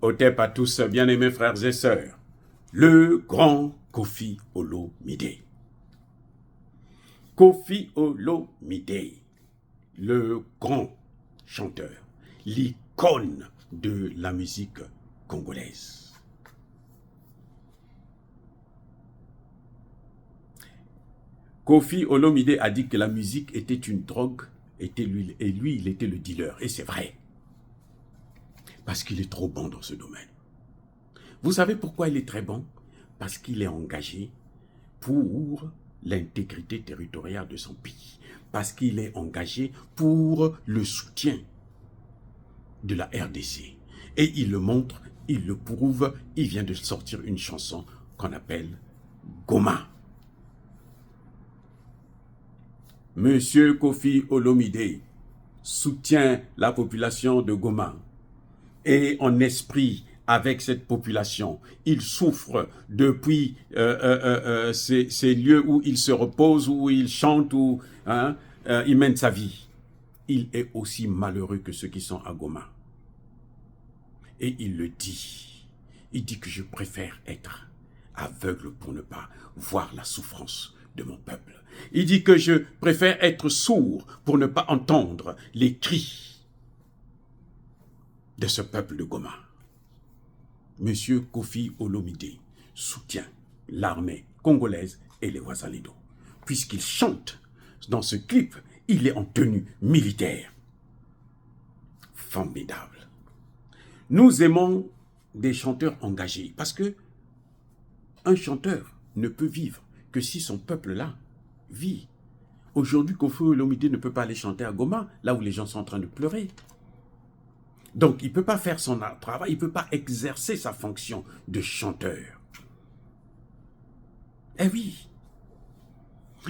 Otep à tous, bien-aimés frères et sœurs, le grand Koffi Olomide. Koffi Olomide, le grand chanteur, l'icône de la musique congolaise. Koffi Olomide a dit que la musique était une drogue, et lui, il était le dealer. Et c'est vrai. Parce qu'il est trop bon dans ce domaine. Vous savez pourquoi il est très bon? Parce qu'il est engagé pour l'intégrité territoriale de son pays. Parce qu'il est engagé pour le soutien de la RDC. Et il le montre, il le prouve, il vient de sortir une chanson qu'on appelle Goma. Monsieur Koffi Olomide soutient la population de Goma. Et en esprit avec cette population. Il souffre depuis ces lieux où il se repose, où il chante, où il mène sa vie. Il est aussi malheureux que ceux qui sont à Goma. Et il le dit. Il dit que je préfère être aveugle pour ne pas voir la souffrance de mon peuple. Il dit que je préfère être sourd pour ne pas entendre les cris de ce peuple de Goma. Monsieur Koffi Olomide soutient l'armée congolaise et les Wazalendo. Puisqu'il chante dans ce clip, il est en tenue militaire. Formidable. Nous aimons des chanteurs engagés parce que un chanteur ne peut vivre que si son peuple-là vit. Aujourd'hui, Koffi Olomide ne peut pas aller chanter à Goma, là où les gens sont en train de pleurer. Donc, il ne peut pas faire son travail, il ne peut pas exercer sa fonction de chanteur. Eh oui.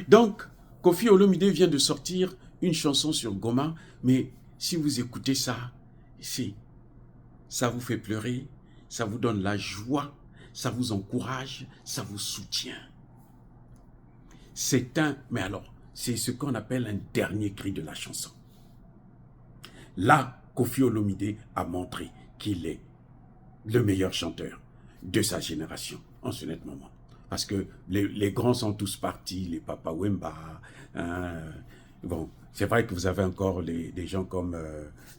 Donc, Koffi Olomide vient de sortir une chanson sur Goma, mais si vous écoutez ça, ça vous fait pleurer, ça vous donne la joie, ça vous encourage, ça vous soutient. C'est ce qu'on appelle un dernier cri de la chanson. Là, Koffi Olomide a montré qu'il est le meilleur chanteur de sa génération en ce net moment. Parce que les grands sont tous partis, les Papa Wemba. Bon, c'est vrai que vous avez encore des gens comme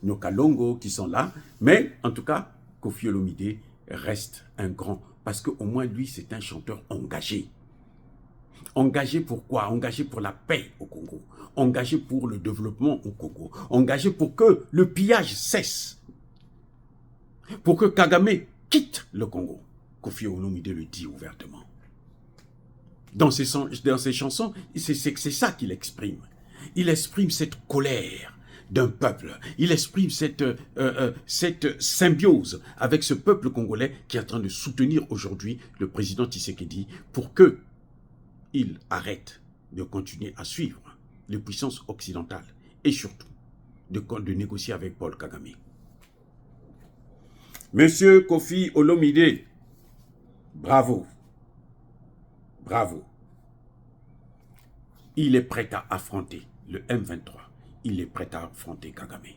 Nyoka Longo qui sont là. Mais en tout cas, Koffi Olomide reste un grand. Parce qu'au moins lui, c'est un chanteur engagé. Engagé pour quoi? Engagé pour la paix au Congo. Engagé pour le développement au Congo. Engagé pour que le pillage cesse. Pour que Kagame quitte le Congo. Koffi Olomide le dit ouvertement. Dans ses chansons, c'est ça qu'il exprime. Il exprime cette colère d'un peuple. Il exprime cette symbiose avec ce peuple congolais qui est en train de soutenir aujourd'hui le président Tshisekedi pour que il arrête de continuer à suivre les puissances occidentales et surtout de négocier avec Paul Kagame. Monsieur Koffi Olomide, bravo. Bravo. Il est prêt à affronter le M23. Il est prêt à affronter Kagame.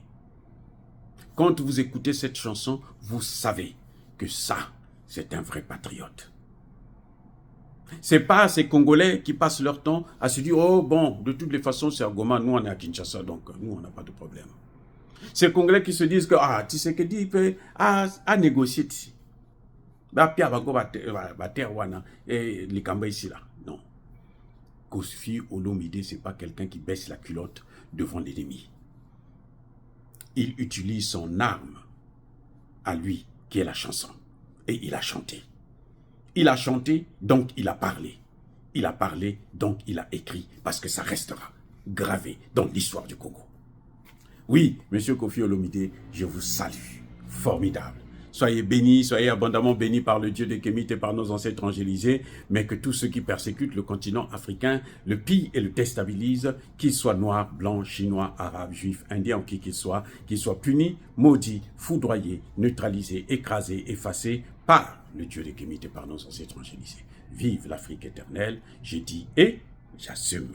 Quand vous écoutez cette chanson, vous savez que ça, c'est un vrai patriote. C'est pas ces Congolais qui passent leur temps à se dire « Oh bon, de toutes les façons, c'est à Goma, nous on est à Kinshasa, donc nous on n'a pas de problème. » Ces Congolais qui se disent que « Ah, Tshisekedi, il peut négocier ici. » Non. Koffi Olomide, ce n'est pas quelqu'un qui baisse la culotte devant l'ennemi. Il utilise son arme à lui, qui est la chanson. Et il a chanté. Il a chanté, donc il a parlé. Il a parlé, donc il a écrit, parce que ça restera gravé dans l'histoire du Congo. Oui, monsieur Koffi Olomide, je vous salue. Formidable. Soyez bénis, soyez abondamment bénis par le Dieu de Kémite et par nos ancêtres angélisés, mais que tous ceux qui persécutent le continent africain le pillent et le déstabilisent, qu'ils soient noirs, blancs, chinois, arabes, juifs, indiens, qui qu'ils soient punis, maudits, foudroyés, neutralisés, écrasés, effacés par le Dieu de Kémite et par nos ancêtres angélisés. Vive l'Afrique éternelle, j'ai dit et j'assume.